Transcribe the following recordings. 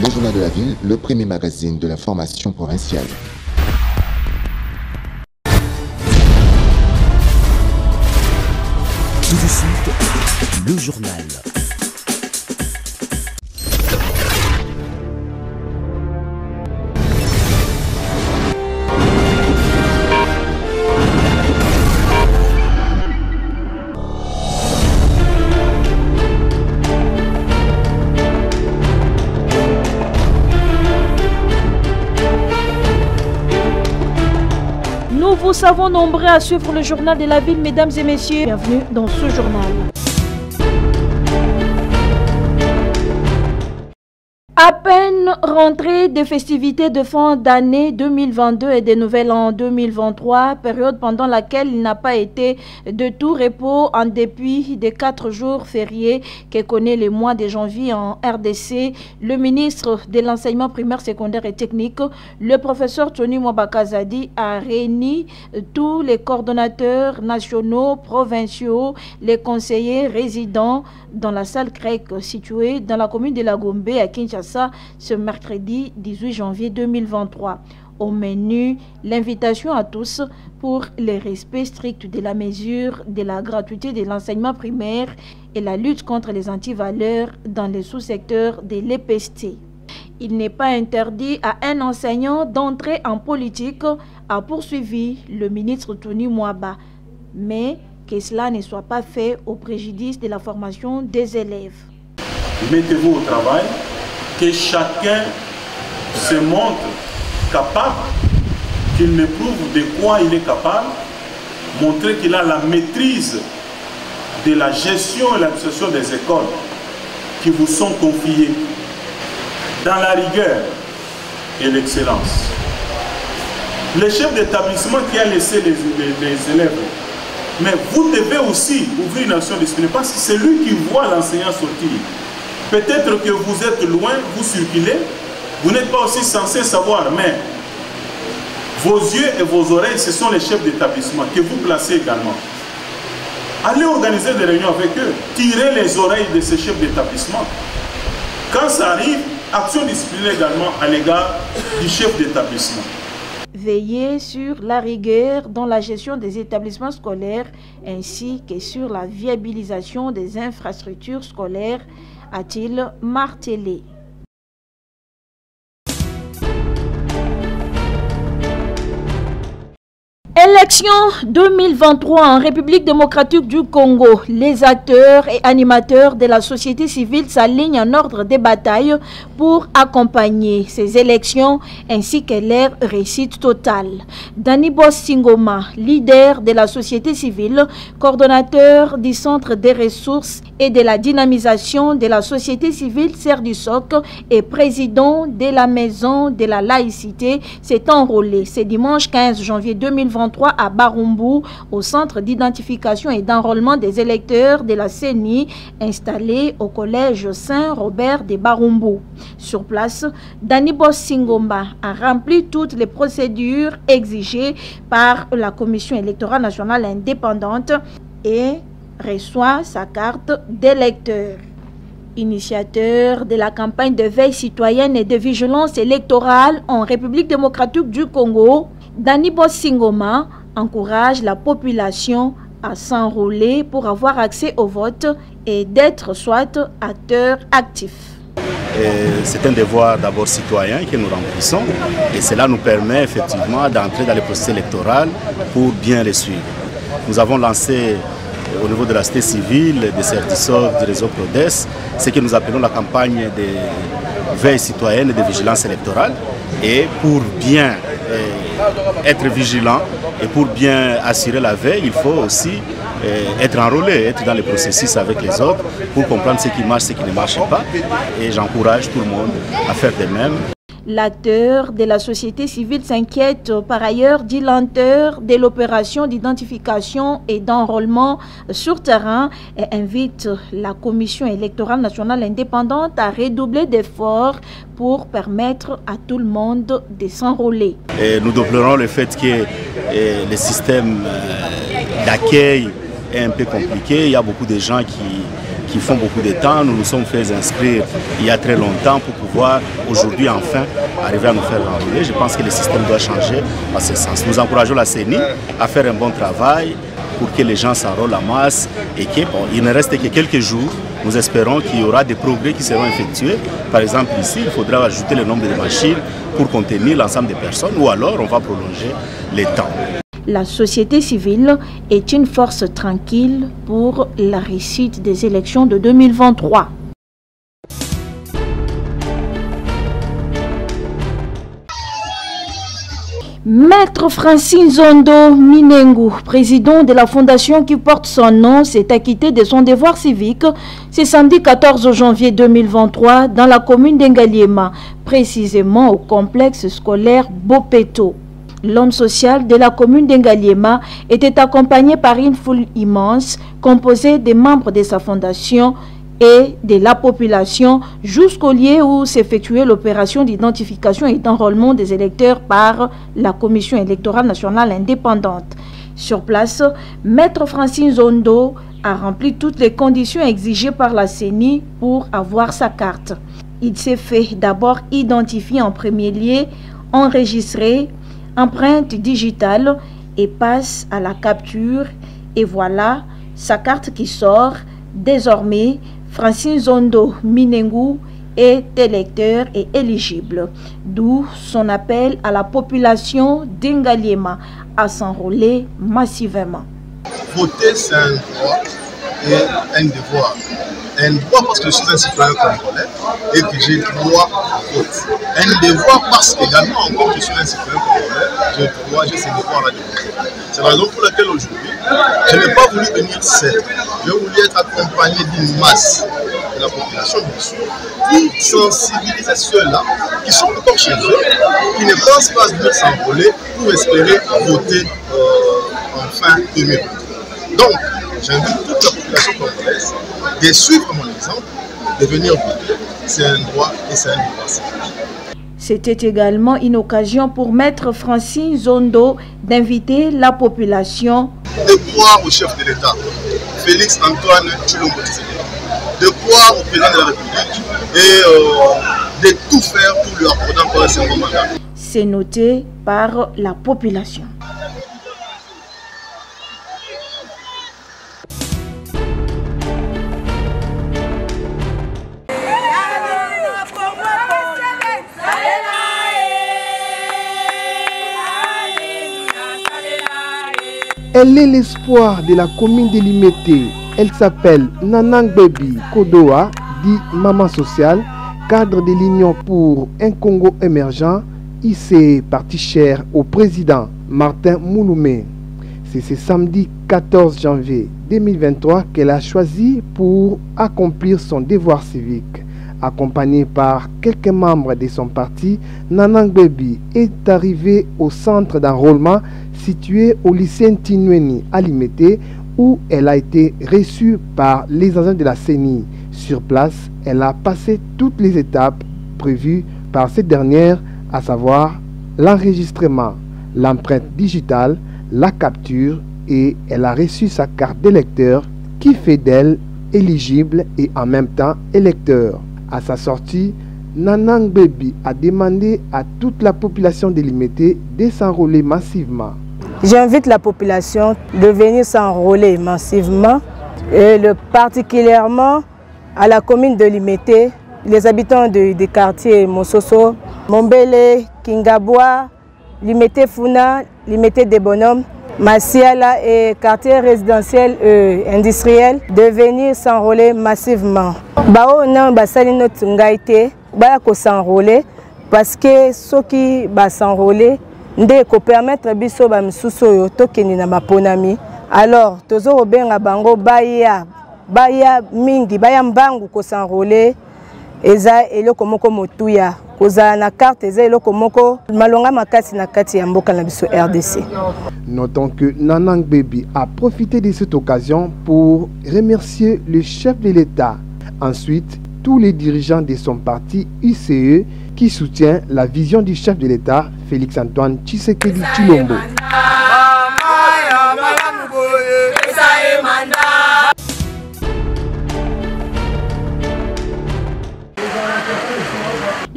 Le Journal de la Ville, le premier magazine de l'information provinciale. Tout de suite, le journal. Nous vous savons nombreux à suivre le journal de la ville, mesdames et messieurs. Bienvenue dans ce journal. À peine rentrée des festivités de fin d'année 2022 et des Nouvel An 2023, période pendant laquelle il n'a pas été de tout repos en dépit des 4 jours fériés que connaît le mois de janvier en RDC, le ministre de l'enseignement primaire, secondaire et technique, le professeur Tony Mwabakazadi, a réuni tous les coordonnateurs nationaux, provinciaux, les conseillers résidents dans la salle grecque située dans la commune de La Gombe à Kinshasa ce mercredi 18 janvier 2023. Au menu, l'invitation à tous pour le respect strict de la mesure de la gratuité de l'enseignement primaire et la lutte contre les antivaleurs dans les sous-secteurs de l'EPST. Il n'est pas interdit à un enseignant d'entrer en politique, a poursuivi le ministre Tony Mwaba, mais que cela ne soit pas fait au préjudice de la formation des élèves. Mettez-vous au travail, que chacun se montre capable, qu'il me prouve de quoi il est capable, montrer qu'il a la maîtrise de la gestion et l'administration des écoles qui vous sont confiées dans la rigueur et l'excellence. Le chef d'établissement qui a laissé les élèves, mais vous devez aussi ouvrir une action disciplinée parce que c'est lui qui voit l'enseignant sortir. Peut-être que vous êtes loin, vous circulez, vous n'êtes pas aussi censé savoir, mais vos yeux et vos oreilles, ce sont les chefs d'établissement que vous placez également. Allez organiser des réunions avec eux, tirez les oreilles de ces chefs d'établissement. Quand ça arrive, action disciplinée également à l'égard du chef d'établissement. Veiller sur la rigueur dans la gestion des établissements scolaires ainsi que sur la viabilisation des infrastructures scolaires, a-t-il martelé. Élection 2023 en République démocratique du Congo. Les acteurs et animateurs de la société civile s'alignent en ordre de bataille pour accompagner ces élections ainsi que leur réussite totale. Dani Bossingoma, leader de la société civile, coordonnateur du Centre des ressources et de la dynamisation de la société civile CERDUSOC et président de la Maison de la laïcité, s'est enrôlé ce dimanche 15 janvier 2023 à Barumbu, au centre d'identification et d'enrôlement des électeurs de la CENI installé au collège Saint-Robert de Barumbu. Sur place, Dani Bossingoma a rempli toutes les procédures exigées par la Commission électorale nationale indépendante et reçoit sa carte d'électeur. Initiateur de la campagne de veille citoyenne et de vigilance électorale en République démocratique du Congo, Dani Bossingoma encourage la population à s'enrôler pour avoir accès au vote et d'être soit acteurs actifs. C'est un devoir d'abord citoyen que nous remplissons et cela nous permet effectivement d'entrer dans le processus électoral pour bien les suivre. Nous avons lancé au niveau de la société civile, des CERDUSOC, du réseau PRODES, ce que nous appelons la campagne de veille citoyenne et de vigilance électorale. Et pour bien être vigilant et pour bien assurer la veille, il faut aussi être enrôlé, être dans le processus avec les autres pour comprendre ce qui marche, ce qui ne marche pas. Et j'encourage tout le monde à faire de même. L'acteur de la société civile s'inquiète par ailleurs du lenteur de l'opération d'identification et d'enrôlement sur terrain et invite la Commission électorale nationale indépendante à redoubler d'efforts pour permettre à tout le monde de s'enrôler. Nous déplorons le fait que le système d'accueil est un peu compliqué. Il y a beaucoup de gens qui font beaucoup de temps. Nous nous sommes fait inscrire il y a très longtemps pour pouvoir aujourd'hui enfin arriver à nous faire enrôler. Je pense que le système doit changer à ce sens. Nous encourageons la CENI à faire un bon travail pour que les gens s'enrôlent en masse et qu'il ne reste que quelques jours. Nous espérons qu'il y aura des progrès qui seront effectués. Par exemple ici, il faudra ajouter le nombre de machines pour contenir l'ensemble des personnes ou alors on va prolonger les temps. La société civile est une force tranquille pour la réussite des élections de 2023. Maître Francine Zondo Minengu, président de la fondation qui porte son nom, s'est acquitté de son devoir civique ce samedi 14 janvier 2023 dans la commune d'Engaliema, précisément au complexe scolaire Bopeto. L'homme social de la commune d'Engaliema était accompagné par une foule immense composée des membres de sa fondation et de la population jusqu'au lieu où s'effectuait l'opération d'identification et d'enrôlement des électeurs par la Commission électorale nationale indépendante. Sur place, Maître Francine Zondo a rempli toutes les conditions exigées par la CENI pour avoir sa carte. Il s'est fait d'abord identifier en premier lieu, enregistrer, empreinte digitale et passe à la capture. Et voilà sa carte qui sort. Désormais, Francine Zondo Minengu est électeur et éligible, d'où son appel à la population d'Engaliema à s'enrôler massivement. Voter, c'est un droit et un devoir. Un droit parce que je suis un citoyen congolais et que j'ai droit au vote. Un devoir parce qu'également, encore que je suis un citoyen congolais, j'ai ces devoirs-là de voter. C'est la raison pour laquelle aujourd'hui, je n'ai pas voulu venir seul. J'ai voulu être accompagné d'une masse de la population, bien sûr, pour sensibiliser ceux-là qui sont encore chez eux, qui ne pensent pas venir s'enrôler pour espérer voter en fin 2023. Donc, j'invite toute la population congolaise de suivre mon exemple, de venir voter. C'est un droit et c'est un devoir civique. C'était également une occasion pour Maître Francine Zondo d'inviter la population de croire au chef de l'État, Félix Antoine Tshilombo Tshisekedi, de croire au président de la République et de tout faire pour lui accorder encore un second mandat. C'est noté par la population. Elle est l'espoir de la commune de Limete. Elle s'appelle Nanang Baby Kodoa, dit Maman Sociale, cadre de l'Union pour un Congo émergent, ICE parti cher au président Martin Mouloumé. C'est ce samedi 14 janvier 2023 qu'elle a choisi pour accomplir son devoir civique. Accompagnée par quelques membres de son parti, Nanang Baby est arrivée au centre d'enrôlement situé au lycée Ntinweni à Limete, où elle a été reçue par les agents de la CENI. Sur place, elle a passé toutes les étapes prévues par cette dernière, à savoir l'enregistrement, l'empreinte digitale, la capture, et elle a reçu sa carte d'électeur qui fait d'elle éligible et en même temps électeur. À sa sortie, Nanang Baby a demandé à toute la population de Limete de s'enrôler massivement. J'invite la population de venir s'enrôler massivement, et particulièrement à la commune de Limete, les habitants des quartiers Mososo, Mombele, Kingabwa, Limete Funa, Limete des Bonhommes, Masiala et quartier résidentiel industriel de venir s'enrôler massivement. Bao non basali notre ngaité, ba ko s'enrôler parce que ceux qui ba s'enrôler ndé ko permettre biso ba misusu yo tokeni na maponami. Alors tozo benga bango baya mingi baya mbangu ko s'enrôler eza eloko moko motuya koza na carte eza eloko moko malonga makasi na kati ya mboka na biso RDC. Notons que Nanang Baby a profité de cette occasion pour remercier le chef de l'État. Ensuite, tous les dirigeants de son parti ICE qui soutient la vision du chef de l'État, Félix Antoine Tshisekedi Tshilombo.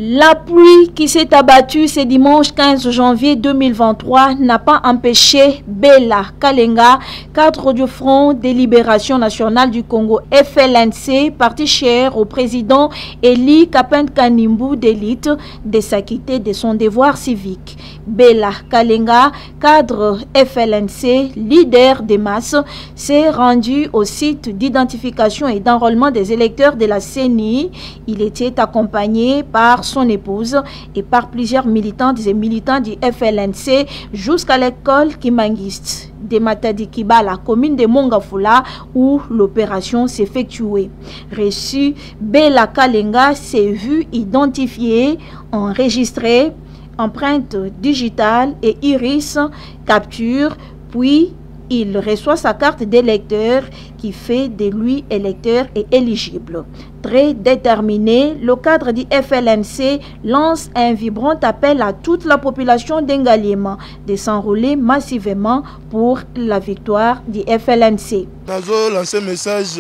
La pluie qui s'est abattue ce dimanche 15 janvier 2023 n'a pas empêché Bella Kalenga, cadre du Front de Libération Nationale du Congo FLNC, parti cher au président Eli Kapend Kanimbu d'élite, de s'acquitter de son devoir civique. Bella Kalenga, cadre FLNC, leader des masses, s'est rendu au site d'identification et d'enrôlement des électeurs de la CENI. Il était accompagné par son épouse et par plusieurs militantes et militants du FLNC jusqu'à l'école Kimangiste de Matadi-Kiba, la commune de Mongafula, où l'opération s'effectuait. Reçu, Bella Kalenga s'est vu identifié, enregistré, empreinte digitale et iris capture, puis il reçoit sa carte d'électeur qui fait de lui électeur et éligible. Très déterminé, le cadre du FLNC lance un vibrant appel à toute la population d'Engaliema de s'enrôler massivement pour la victoire du FLNC. Nous lancé un message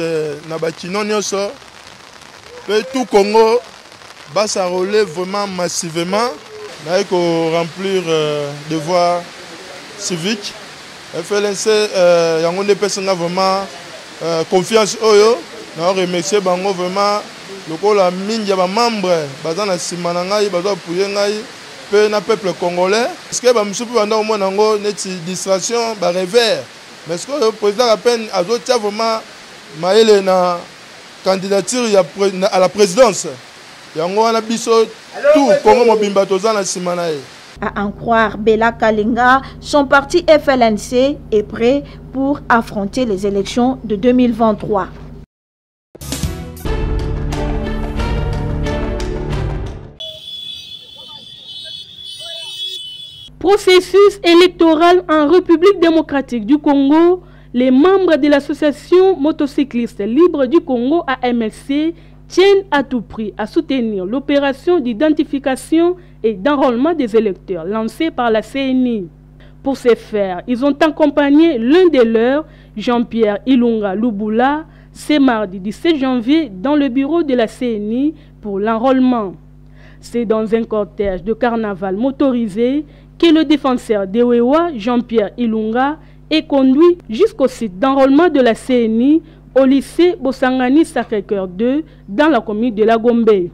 na bakino nyoso que tout Congo va s'enrôler vraiment massivement avec remplir devoir civique. FLNC yango ne pesanga vraiment confiance oyo na remercier bango vraiment lokola mingi ya ba membre baza na sima na ngai baza puye ngai pe na peuple congolais parce que ba musupu banda au mona ngo neti distraction ba revers mais ce que le président à peine azotia vraiment maele na candidature à la présidence yango wana biso tout Congo mobimba toza na sima na ye. À en croire Bella Kalenga, son parti FLNC est prêt pour affronter les élections de 2023. Processus électoral en République démocratique du Congo, les membres de l'association motocycliste libre du Congo AMLC tiennent à tout prix à soutenir l'opération d'identification et d'enrôlement des électeurs lancée par la CENI. Pour ce faire, ils ont accompagné l'un des leurs, Jean-Pierre Ilunga Lubula, ce mardi 17 janvier dans le bureau de la CENI pour l'enrôlement. C'est dans un cortège de carnaval motorisé que le défenseur d'Ewewa, Jean-Pierre Ilunga, est conduit jusqu'au site d'enrôlement de la CENI au lycée Bosangani Sacré-Cœur 2 dans la commune de la Gombe.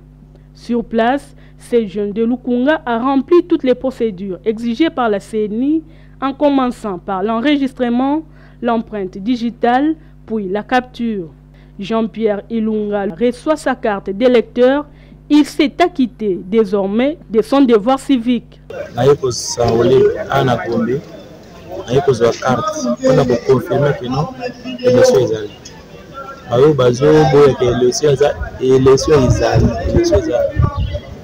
Sur place, ce jeune de Lukunga a rempli toutes les procédures exigées par la CENI en commençant par l'enregistrement, l'empreinte digitale, puis la capture. Jean-Pierre Ilunga reçoit sa carte d'électeur. Il s'est acquitté désormais de son devoir civique. Bayo bazo boya ke élection izali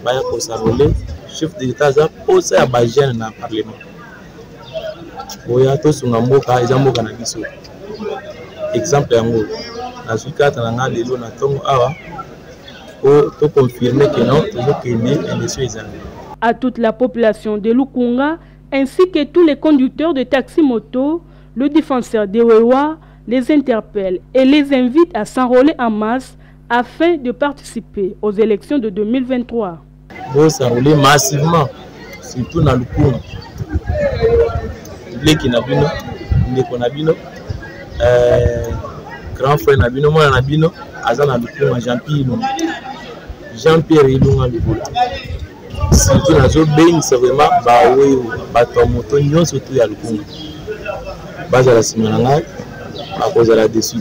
baya ko s'enrôler chef de l'état za posa ya ba jeune na parlement boya to sunga mboka ezamboka na biso exemple yango na zikata na nga lelo na tongo awa ko to confirmer que non to kende élection izali. À toute la population de Lukunga ainsi que tous les conducteurs de taxi-moto, le défenseur d'Ewewa les interpelle et les invite à s'enrôler en masse afin de participer aux élections de 2023. Vous s'enrôler massivement, surtout dans le Congo. Les qui n'abino, les qu'on abino, grand frère n'abino, moi n'abino, Azan n'abino, Jean-Pierre Ilunga Lubula. Surtout dans le pays, c'est vraiment baoui, batomoto, nyon surtout à le Congo. Base à la Simananga. À cause de la dessus.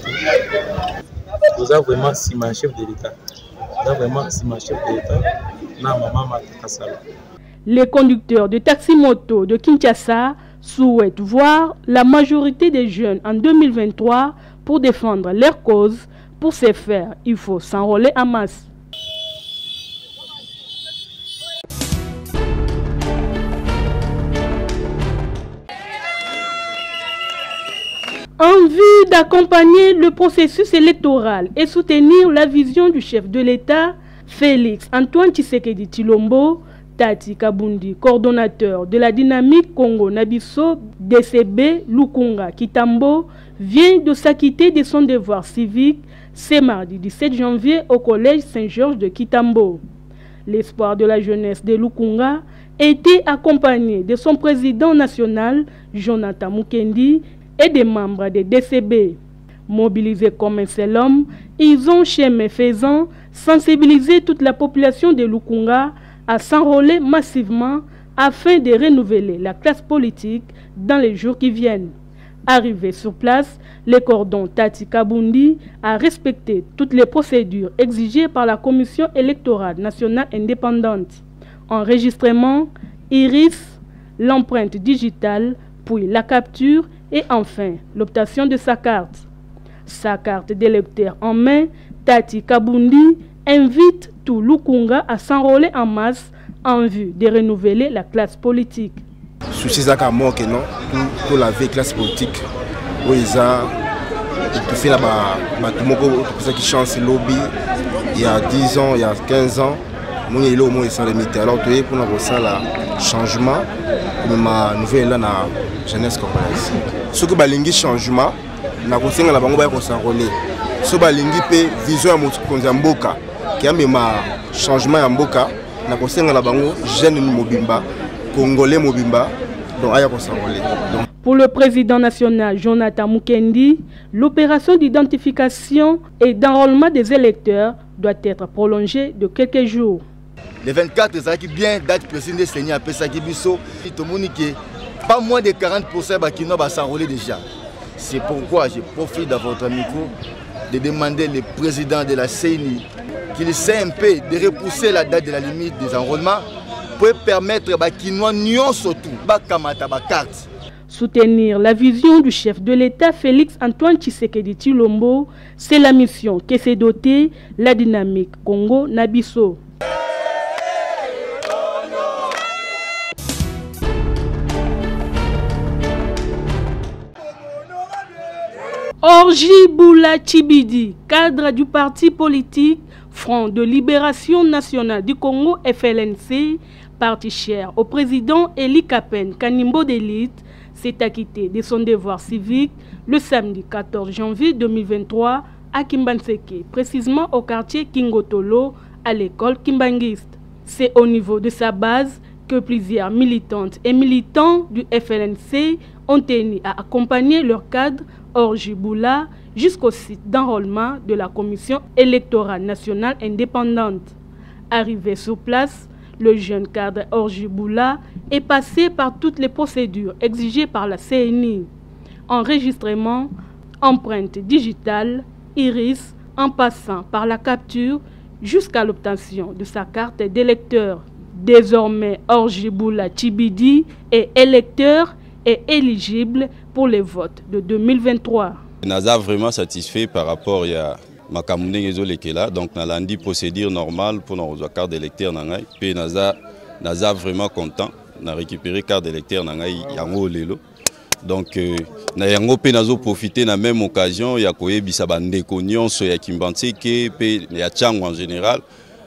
Nous avons vraiment si ma chef de l'État. Nous avons vraiment si ma chef de l'État. Les conducteurs de taxi-moto de Kinshasa souhaitent voir la majorité des jeunes en 2023 pour défendre leur cause. Pour ce faire, il faut s'enrôler en masse. En vue d'accompagner le processus électoral et soutenir la vision du chef de l'État, Félix Antoine Tshisekedi Tshilombo, Tati Kabundi, coordonnateur de la dynamique Congo-Nabiso, DCB Lukunga Kitambo, vient de s'acquitter de son devoir civique ce mardi 17 janvier au collège Saint-Georges de Kitambo. L'espoir de la jeunesse de Lukunga était accompagné de son président national, Jonathan Mukendi, et des membres des DCB. Mobilisés comme un seul homme, ils ont, chemin faisant, sensibilisé toute la population de Lukunga à s'enrôler massivement afin de renouveler la classe politique dans les jours qui viennent. Arrivé sur place, le cordon Tati Kabundi a respecté toutes les procédures exigées par la Commission électorale nationale indépendante. Enregistrement, iris, l'empreinte digitale, puis la capture et enfin l'obtention de sa carte. Sa carte d'électeur en main, Tati Kabundi invite tout Lukunga à s'enrôler en masse en vue de renouveler la classe politique. Souci Zaka manque non pour la vie classe politique. Oui, ça tout fait là-bas, tout qui change lobby il y a 10 ans, il y a 15 ans. Moi, il est au moins sans limite. Alors, tu es pour nous ça le changement, ma nouvelle là, la jeunesse congolaise. Ce que balingi changement, na kosenga la bango ba ko s'enrôler. Ce balingi pe vision ya mokonzi mboka, qui a même changement ya mboka, na kosenga la bango jeune mobimba, congolais mobimba, donc aya ko s'enrôler. Pour le président national Jonathan Mukendi, l'opération d'identification et d'enrôlement des électeurs doit être prolongée de quelques jours. Le 24, ça qui bien date précise de Seigneur Pesaki Bisso, pas moins de 40% qui n'ont pas s'enrôler déjà. C'est pourquoi je profite de votre micro de demander au président de la CENI qu'il essaie un peu de repousser la date de la limite des enrôlements pour permettre qu'ils n'ont surtout pas carte. Soutenir la vision du chef de l'État Félix Antoine Tshisekedi Tshilombo, c'est la mission que s'est dotée la dynamique Congo-Nabiso. Orji Boula Tshibidi, cadre du parti politique Front de Libération Nationale du Congo FLNC, parti cher au président Eli Kapen Kanimbo d'élite, s'est acquitté de son devoir civique le samedi 14 janvier 2023 à Kimbanseke, précisément au quartier Kingotolo, à l'école Kimbangiste. C'est au niveau de sa base que plusieurs militantes et militants du FLNC ont tenu à accompagner leur cadre Orji Boula jusqu'au site d'enrôlement de la Commission électorale nationale indépendante. Arrivé sur place, le jeune cadre Orji Boula est passé par toutes les procédures exigées par la CNI. Enregistrement, empreinte digitale, iris, en passant par la capture jusqu'à l'obtention de sa carte d'électeur. Désormais, Orji Boula Tshibidi est électeur et éligible pour les votes de 2023. Naza vraiment satisfait par rapport à ma camouflage là, donc nalandi procédure normale pour nos carte d'électeur nangai. Puis Naza vraiment content, na récupéré carte d'électeur nangai yango lelo. Donc na yango pe nazo profiter na même occasion ya koyebisa bandeko nyonso ya Kimbanseke pe ya Tchango en général.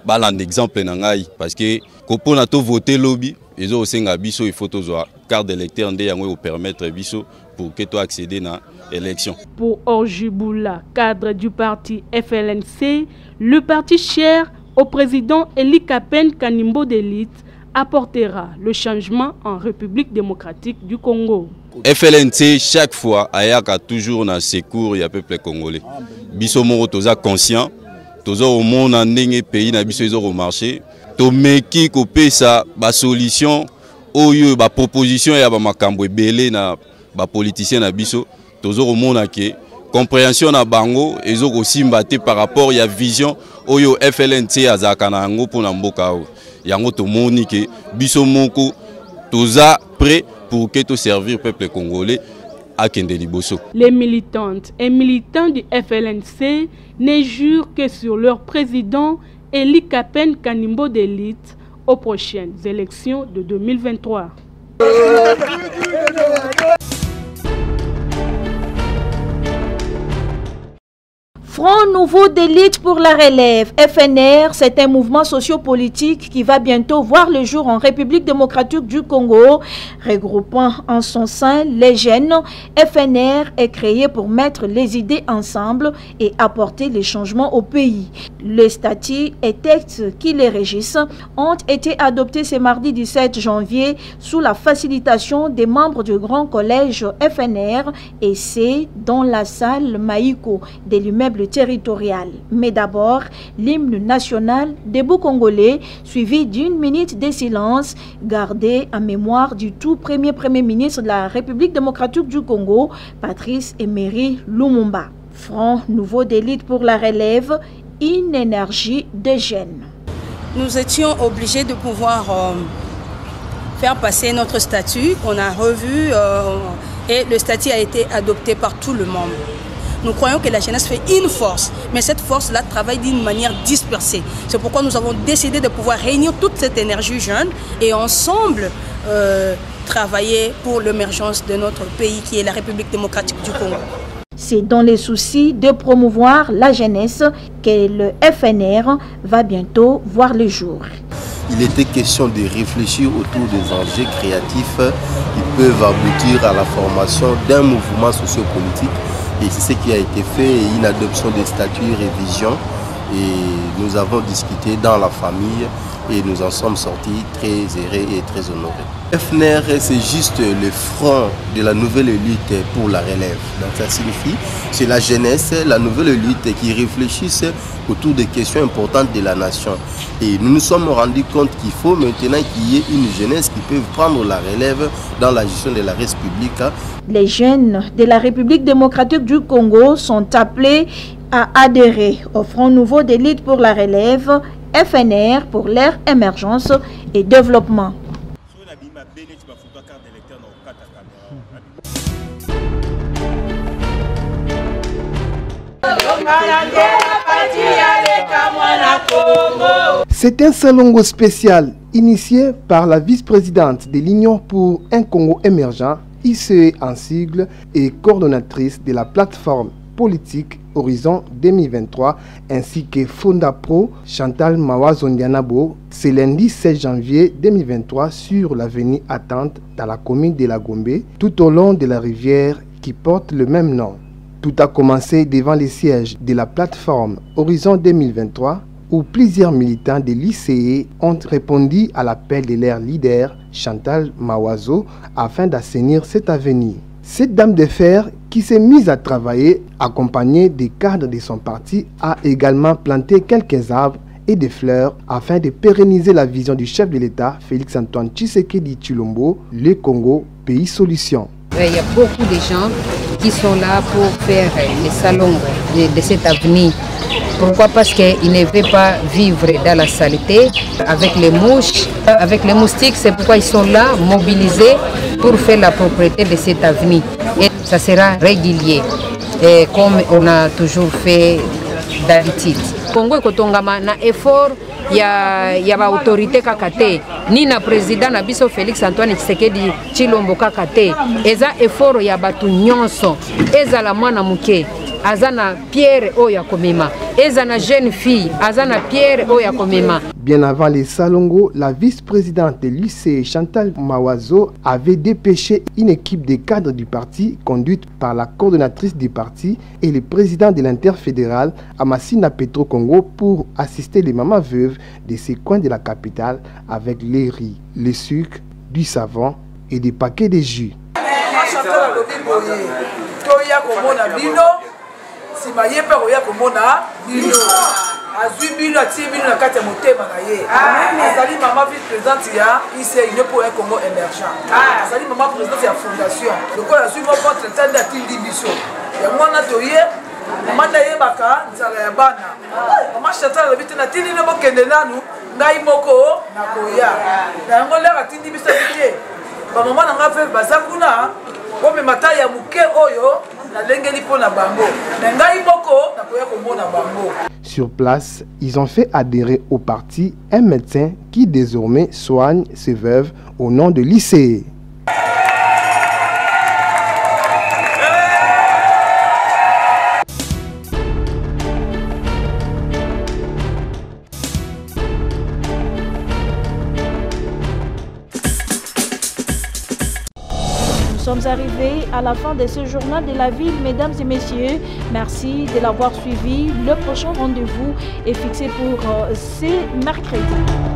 Ba un exemple nangai parce que kopona to voter lobby ezo osenga biso il faut tozoa carte d'électeur nde yango permettre biso pour que tu accéder à l'élection. Pour Orji Boula, cadre du parti FLNC, le parti cher au président Eli Kapen Kanimbo d'élite apportera le changement en République démocratique du Congo. FLNC, chaque fois, ayaka toujours dans secours du peuple congolais. Biso moro toza conscient, toza au monde en ndenge pays na biso ezo marché, to meki ko pesa ba solution oyo ba proposition ya ba makambo ebele na ba politicien na biso tozo komona ke compréhension na bango ezo ko simbate par rapport ya vision oyo FLNC azaka na yango pona mboka o yango to moni ke biso moko toza prêt pour que to servir peuple congolais à kende liboso. Les militantes et militants du FLNC ne jurent que sur leur président Eli Kapen Kanimbo d'élite aux prochaines élections de 2023. Front nouveau d'élite pour la relève, FNR, c'est un mouvement sociopolitique qui va bientôt voir le jour en République démocratique du Congo. Regroupant en son sein les jeunes, FNR est créé pour mettre les idées ensemble et apporter les changements au pays. Les statuts et textes qui les régissent ont été adoptés ce mardi 17 janvier sous la facilitation des membres du Grand Collège FNR et c'est dans la salle Maïko de l'immeuble territorial. Mais d'abord, l'hymne national debout congolais suivi d'une minute de silence gardé en mémoire du tout premier ministre de la République démocratique du Congo, Patrice Emery Lumumba. Front nouveau d'élite pour la relève, une énergie de jeunes. Nous étions obligés de pouvoir faire passer notre statut. On a revu et le statut a été adopté par tout le monde. Nous croyons que la jeunesse fait une force, mais cette force-là travaille d'une manière dispersée. C'est pourquoi nous avons décidé de pouvoir réunir toute cette énergie jeune et ensemble travailler pour l'émergence de notre pays qui est la République démocratique du Congo. C'est dans les soucis de promouvoir la jeunesse que le FNR va bientôt voir le jour. Il était question de réfléchir autour des enjeux créatifs qui peuvent aboutir à la formation d'un mouvement sociopolitique. Et c'est ce qui a été fait, une adoption des statuts, révision. Et nous avons discuté dans la famille et nous en sommes sortis très heureux et très honorés. FNR, c'est juste le front de la nouvelle lutte pour la relève. Donc ça signifie, c'est la jeunesse, la nouvelle lutte qui réfléchissent autour des questions importantes de la nation. Et nous nous sommes rendus compte qu'il faut maintenant qu'il y ait une jeunesse qui peut prendre la relève dans la gestion de la République. Les jeunes de la République démocratique du Congo sont appelés à adhérer au Front nouveau d'élite pour la relève, FNR pour leur émergence et développement. C'est un salongo spécial initié par la vice-présidente de l'Union pour un Congo émergent, ICE en sigle, et coordonnatrice de la plateforme politique Horizon 2023 ainsi que Fonda Pro Chantal Mawa-Zondianabo. C'est lundi 16 janvier 2023 sur l'avenue Attente dans la commune de la Gombe, tout au long de la rivière qui porte le même nom. Tout a commencé devant les sièges de la plateforme Horizon 2023 où plusieurs militants de l'ICE ont répondu à l'appel de leur leader Chantal Mawazo afin d'assainir cette avenue. Cette dame de fer qui s'est mise à travailler, accompagnée des cadres de son parti, a également planté quelques arbres et des fleurs afin de pérenniser la vision du chef de l'État, Félix-Antoine Tshisekedi Tshilombo, le Congo, pays solution. Il y a beaucoup de gens qui sont là pour faire les salons de cette avenue. Pourquoi? Parce qu'ils ne veulent pas vivre dans la saleté avec les mouches, avec les moustiques. C'est pourquoi ils sont là, mobilisés pour faire la propriété de cette avenue. Et ça sera régulier, et comme on a toujours fait d'habitude. Congo Kotongama na effort ya ba autorité kakate ni na président na biso Félix Antoine Tshisekedi Tshilombo kakate eza effort ya batu nyonso ezala mwana muke azana Pierre oya komema ezana jeune fille azana Pierre oya komema. Bien avant les salongos, la vice-présidente de l'ICE Chantal Mawazo avait dépêché une équipe de cadres du parti conduite par la coordonnatrice du parti et le président de l'interfédéral Amassina Petro Congo pour assister les mamans veuves de ces coins de la capitale avec les riz, le sucre, du savon et des paquets de jus. azwi bino atie bino na kati ya motema na ye azali mama vice-présidente ya ICE Union pour un Congo émergent azali mama présidente ya fondation lokola azwi moko tretande atindi biso ya mwana toye mama nayebaka nzala ya bana mama Chantal alobi te natindi no bokende nanu ngai moko nakoya na yango lero atindi biso te bamama na nga veve baza kuna bomema ta ya moke oyo. Sur place, ils ont fait adhérer au parti un médecin qui désormais soigne ses veuves au nom de l'ICE. sommes arrivés à la fin de ce journal de la ville, mesdames et messieurs. Merci de l'avoir suivi. Le prochain rendez-vous est fixé pour ce mercredi.